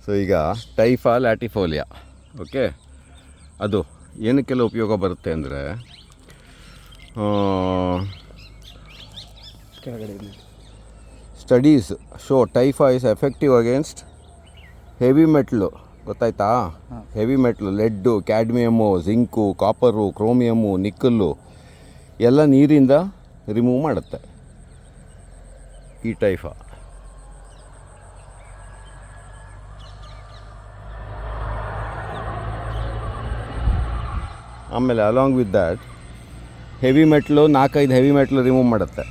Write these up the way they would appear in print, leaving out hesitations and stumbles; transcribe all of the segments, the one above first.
So ಈಗ ಟೈಫಾ ಲ್ಯಾಟಿಫೋಲಿಯಾ, okay, ಅದು ಏನಕ್ಕೆಲ್ಲ ಉಪಯೋಗ ಬರುತ್ತೆ ಅಂದರೆ studies show Typha is effective against heavy metal, ಗೊತ್ತಾಯ್ತಾ? Heavy metal, lead, cadmium, zinc, copper, chromium, nickel ಎಲ್ಲ ನೀರಿಂದ ರಿಮೂವ್ ಮಾಡುತ್ತೆ ಈ ಟೈಫಾ. ಆಮೇಲೆ ಅಲಾಂಗ್ ವಿತ್ ದ್ಯಾಟ್ ಹೆವಿ ಮೆಟ್ಲು 4-5 ಹೆವಿ ಮೆಟ್ಲು ರಿಮೂವ್ ಮಾಡುತ್ತೆ.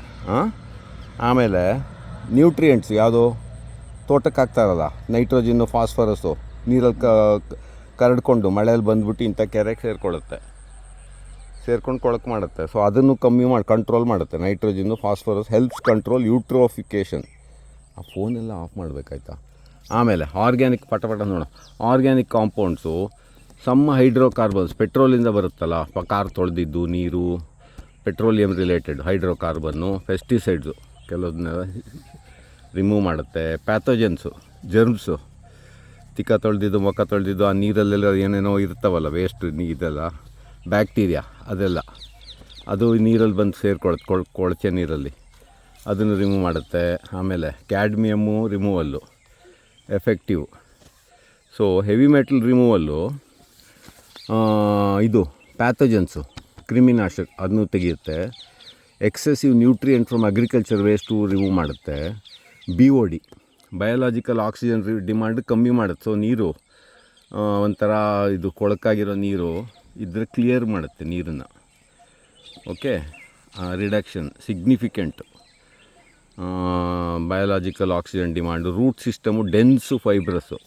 ಆಮೇಲೆ ನ್ಯೂಟ್ರಿಯೆಂಟ್ಸ್ ಯಾವುದು ತೋಟಕ್ಕೆ ಹಾಕ್ತಾರಲ್ಲ, ನೈಟ್ರೋಜಿನ್ನು, ಫಾಸ್ಫರಸ್ಸು ನೀರಲ್ಲಿ ಕರಡ್ಕೊಂಡು ಮಳೆಯಲ್ಲಿ ಬಂದುಬಿಟ್ಟು ಇಂಥ ಕೆರೆಗೆ ಸೇರ್ಕೊಂಡು ಕೊಳಕು ಮಾಡುತ್ತೆ. ಸೊ ಅದನ್ನು ಕಮ್ಮಿ ಕಂಟ್ರೋಲ್ ಮಾಡುತ್ತೆ. ನೈಟ್ರೋಜಿನ್ನು, ಫಾಸ್ಫರಸ್ ಹೆಲ್ಪ್ಸ್ ಕಂಟ್ರೋಲ್ ಯೂಟ್ರೋಫಿಕೇಷನ್. ಆ ಫೋನೆಲ್ಲ ಆಫ್ ಮಾಡಬೇಕಾಯ್ತಾ? ಆಮೇಲೆ ಆರ್ಗ್ಯಾನಿಕ್, ಪಟ ನೋಡು, ಆರ್ಗ್ಯಾನಿಕ್ ಕಾಂಪೌಂಡ್ಸು, ಸಮ್ ಹೈಡ್ರೋಕಾರ್ಬನ್ಸ್, ಪೆಟ್ರೋಲಿಂದ ಬರುತ್ತಲ್ಲ, ಕಾರ್ ತೊಳೆದಿದ್ದು ನೀರು, ಪೆಟ್ರೋಲಿಯಂ ರಿಲೇಟೆಡ್ ಹೈಡ್ರೋಕಾರ್ಬನ್ನು, ಪೆಸ್ಟಿಸೈಡ್ಸು ಕೆಲವೊಂದನ್ನ ರಿಮೂವ್ ಮಾಡುತ್ತೆ. ಪ್ಯಾಥೋಜನ್ಸು, ಜರ್ಮ್ಸು, ತಿಕ್ಕ ತೊಳೆದಿದ್ದು, ಮುಖ ತೊಳೆದಿದ್ದು, ಆ ನೀರಲ್ಲೆಲ್ಲ ಏನೇನೋ ಇರ್ತಾವಲ್ಲ ವೇಸ್ಟ್, ಇದೆಲ್ಲ ಬ್ಯಾಕ್ಟೀರಿಯಾ, ಅದೆಲ್ಲ ಅದು ನೀರಲ್ಲಿ ಬಂದು ಸೇರ್ಕೊಳುತ್ತೆ, ಕೊಳಚೆ ನೀರಲ್ಲಿ, ಅದನ್ನು ರಿಮೂವ್ ಮಾಡುತ್ತೆ. ಆಮೇಲೆ cadmium removal effective. So heavy metal removal ಇದು ಪ್ಯಾಥೋಜನ್ಸು, ಕ್ರಿಮಿನಾಶಕ, ಅದನ್ನು ತೆಗೆಯುತ್ತೆ. Excessive nutrient from agriculture waste remove ಮಾಡುತ್ತೆ. BOD ಬಯೋಲಾಜಿಕಲ್ ಆಕ್ಸಿಜನ್ ಡಿಮಾಂಡ್ ಕಮ್ಮಿ ಮಾಡುತ್ತೆ. ಸೊ ನೀರು ಒಂಥರ ಇದು ಕೊಳಕಾಗಿರೋ ನೀರು ಇದ್ದರೆ ಕ್ಲಿಯರ್ ಮಾಡುತ್ತೆ ನೀರನ್ನು, okay. Reduction significant biological oxygen demand. Root system dense fibrous,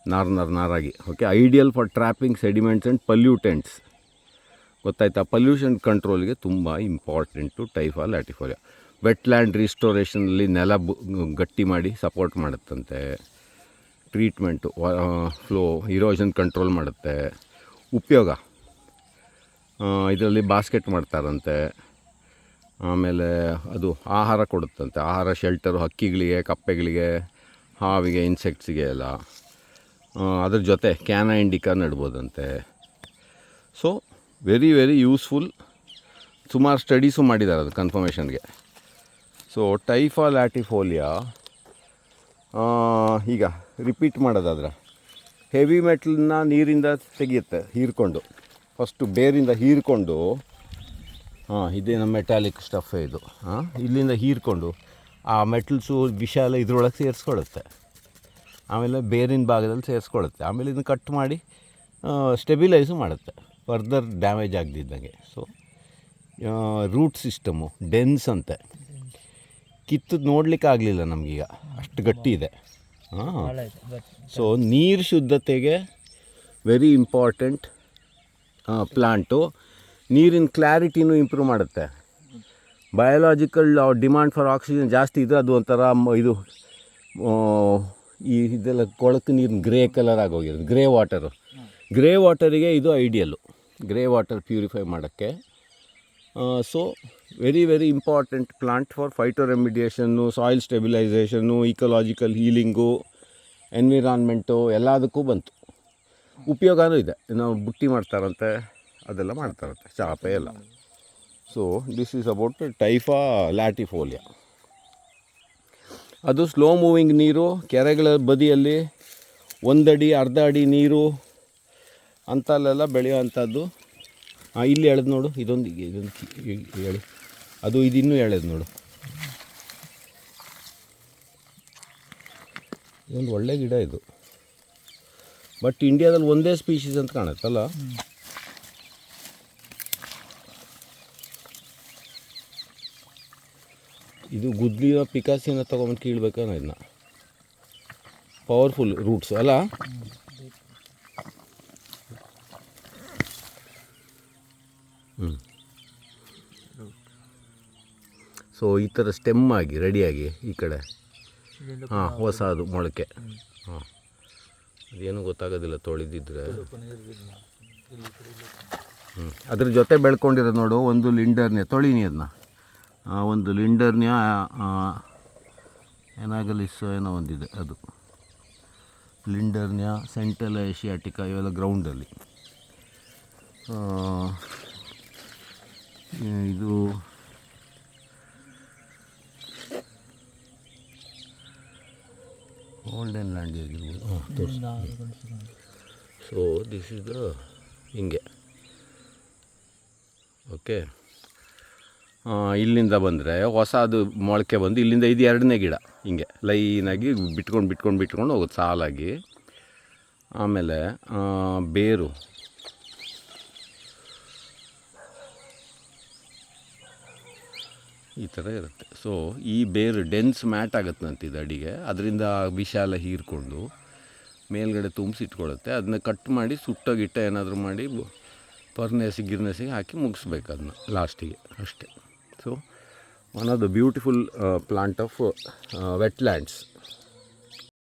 ನಾರಾಗಿ, okay. Ideal for trapping sediments and pollutants, ಗೊತ್ತಾಯ್ತಾ? ಪಲ್ಯೂಷನ್ ಕಂಟ್ರೋಲ್ಗೆ ತುಂಬ ಇಂಪಾರ್ಟೆಂಟು ಟೈಫಾ ಲ್ಯಾಟಿಫೋಲಿಯಾ. ವೆಟ್ಲ್ಯಾಂಡ್ ರಿಸ್ಟೋರೇಷನಲ್ಲಿ ನೆಲ ಗಟ್ಟಿ ಮಾಡಿ ಸಪೋರ್ಟ್ ಮಾಡುತ್ತಂತೆ. ಟ್ರೀಟ್ಮೆಂಟು, ಫ್ಲೋ ಇರೋಷನ್ ಕಂಟ್ರೋಲ್ ಮಾಡುತ್ತೆ. ಉಪಯೋಗ ಇದರಲ್ಲಿ ಬಾಸ್ಕೆಟ್ ಮಾಡ್ತಾರಂತೆ. ಆಮೇಲೆ ಅದು ಆಹಾರ ಕೊಡುತ್ತಂತೆ, ಆಹಾರ, ಶೆಲ್ಟರು, ಹಕ್ಕಿಗಳಿಗೆ, ಕಪ್ಪೆಗಳಿಗೆ, ಹಾವಿಗೆ, ಇನ್ಸೆಕ್ಟ್ಸಿಗೆ ಎಲ್ಲ. ಅದ್ರ ಜೊತೆ ಕ್ಯಾನ ಇಂಡಿಕಾ ನೆಡ್ಬೋದಂತೆ. So very useful. ಸುಮಾರು ಸ್ಟಡೀಸು ಮಾಡಿದ್ದಾರೆ ಅದು ಕನ್ಫರ್ಮೇಷನ್ಗೆ. ಸೊ ಟೈಫಾ ಲ್ಯಾಟಿಫೋಲಿಯಾ ಈಗ ರಿಪೀಟ್ ಮಾಡೋದಾದರೆ ಹೆವಿ ಮೆಟಲ್ನ ನೀರಿಂದ ತೆಗೆಯುತ್ತೆ, ಹೀರ್ಕೊಂಡು, ಫಸ್ಟು ಬೇರಿಂದ ಹೀರ್ಕೊಂಡು, ಇದೇ ನಮ್ಮ ಮೆಟಾಲಿಕ್ ಸ್ಟಫೇ ಇದು, ಇಲ್ಲಿಂದ ಹೀರ್ಕೊಂಡು ಆ ಮೆಟಲ್ಸು ವಿಷ ಎಲ್ಲ ಇದ್ರೊಳಗೆ ಸೇರಿಸ್ಕೊಳ್ಳುತ್ತೆ. ಆಮೇಲೆ ಬೇರಿನ ಭಾಗದಲ್ಲಿ ಸೇರಿಸ್ಕೊಳ್ಳುತ್ತೆ. ಆಮೇಲೆ ಇದನ್ನು ಕಟ್ ಮಾಡಿ ಸ್ಟೆಬಿಲೈಸು ಮಾಡುತ್ತೆ, ಫರ್ದರ್ ಡ್ಯಾಮೇಜ್ ಆಗದಿದ್ದಂಗೆ. ಸೊ ರೂಟ್ ಸಿಸ್ಟಮು ಡೆನ್ಸ್ ಅಂತೆ, ಕಿತ್ತು ನೋಡಲಿಕ್ಕೆ ಆಗಲಿಲ್ಲ ನಮಗೀಗ, ಅಷ್ಟು ಗಟ್ಟಿ ಇದೆ. ಸೊ ನೀರು ಶುದ್ಧತೆಗೆ ವೆರಿ ಇಂಪಾರ್ಟೆಂಟ್ ಪ್ಲಾಂಟು. ನೀರಿನ ಕ್ಲಾರಿಟಿನೂ ಇಂಪ್ರೂವ್ ಮಾಡುತ್ತೆ. ಬಯೋಲಾಜಿಕಲ್ ಡಿಮಾಂಡ್ ಫಾರ್ ಆಕ್ಸಿಜನ್ ಜಾಸ್ತಿ ಇದ್ದರೆ ಅದು ಒಂಥರ ಇದು ಇದೆಲ್ಲ ಕೊಳಕು ನೀರಿನ ಗ್ರೇ ಕಲರ್ ಆಗೋಗಿರೋದು, ಗ್ರೇ ವಾಟರಿಗೆ ಇದು ಐಡಿಯಲ್ಲು, ಗ್ರೇ ವಾಟರ್ ಪ್ಯೂರಿಫೈ ಮಾಡೋಕ್ಕೆ. So very important plant for phytoremediation, soil stabilisation, ecological healing, environment ಎಲ್ಲದಕ್ಕೂ ಬಂತು. ಉಪಯೋಗನೂ ಇದೆ. ನಾವು ಬುಟ್ಟಿ ಮಾಡ್ತಾರಂತೆ, ಅದೆಲ್ಲ ಮಾಡ್ತಾರಂತೆ, ಚಾಪೆ ಎಲ್ಲ. So this is about Typha latifolia. ಅದು ಸ್ಲೋ ಮೂವಿಂಗ್ ನೀರು, ಕೆರೆಗಳ ಬದಿಯಲ್ಲಿ 1 ಅಡಿ 1/2 ಅಡಿ ನೀರು ಅಂತಲ್ಲೆಲ್ಲ ಬೆಳೆಯೋ ಅಂಥದ್ದು. ಇಲ್ಲಿ ಎಳೆದು ನೋಡು, ಇದೊಂದು ಹೇಳಿ, ಅದು ಇನ್ನೂ ಎಳೆದು ನೋಡು, ಇದೊಂದು ಒಳ್ಳೆ ಗಿಡ ಇದು. ಬಟ್ ಇಂಡಿಯಾದಲ್ಲಿ ಒಂದೇ ಸ್ಪೀಷೀಸ್ ಅಂತ ಕಾಣುತ್ತಲ್ಲ. ಇದು ಗುದ್ಲಿಯ ಪಿಕಾಸಿನ ತೊಗೊಂಬಂದು ಕೀಳ್ಬೇಕನ್ನೋ ಇದನ್ನ. ಪವರ್ಫುಲ್ ರೂಟ್ಸ್ ಅಲ್ಲ. ಸೊ ಈ ಥರ ಸ್ಟೆಮ್ ಆಗಿ ರೆಡಿಯಾಗಿ ಈ ಕಡೆ ಹೊಸದು ಮೊಳಕೆ. ಅದೇನು ಗೊತ್ತಾಗೋದಿಲ್ಲ ತೊಳೆದಿದ್ರೆ. ಅದ್ರ ಜೊತೆ ಬೆಳ್ಕೊಂಡಿರೋದು ನೋಡು, ಒಂದು ಲಿಂಡರ್ನೇ, ತೊಳಿನಿ ಅದನ್ನ, ಒಂದು ಲಿಂಡರ್ನ್ಯ ಏನಾಗಲಿಸ್ ಏನೋ ಒಂದಿದೆ, ಅದು ಲಿಂಡರ್ನ್ಯಾ, ಸೆಂಟೆಲ್ಲ ಏಷಿಯಾಟಿಕಾ ಇವೆಲ್ಲ ಗ್ರೌಂಡಲ್ಲಿ. ಇದು ಗೋಲ್ಡನ್ ಲ್ಯಾಂಡ್ ಆಗಿರ್ಬೋದು. ಸೊ ದಿಸ್ ಇಸ್ ದ ಹಿಂಗೆ. ಓಕೆ, ಇಲ್ಲಿಂದ ಬಂದರೆ ಹೊಸದು ಮೊಳಕೆ ಬಂದು ಇಲ್ಲಿಂದ ಇದು ಎರಡನೇ ಗಿಡ ಹಿಂಗೆ ಲೈನಾಗಿ ಬಿಟ್ಕೊಂಡು ಹೋಗುತ್ತೆ ಸಾಲಾಗಿ. ಆಮೇಲೆ ಬೇರು ಈ ಥರ ಇರುತ್ತೆ. ಸೊ ಈ ಬೇರು ಡೆನ್ಸ್ ಮ್ಯಾಟ್ ಆಗುತ್ತಂತಿದ್ದು ಅಡಿಗೆ, ಅದರಿಂದ ವಿಷಾಲ ಹೀರ್ಕೊಂಡು ಮೇಲ್ಗಡೆ ತುಂಬಿಸಿಟ್ಕೊಳ್ಳುತ್ತೆ. ಅದನ್ನ ಕಟ್ ಮಾಡಿ ಸುಟ್ಟಗಿಟ್ಟ ಏನಾದರೂ ಮಾಡಿ ಗಿರ್ನೆಸಿಗೆ ಹಾಕಿ ಮುಗಿಸ್ಬೇಕು ಅದನ್ನ ಲಾಸ್ಟಿಗೆ ಅಷ್ಟೇ. So one of the beautiful plant of wetlands.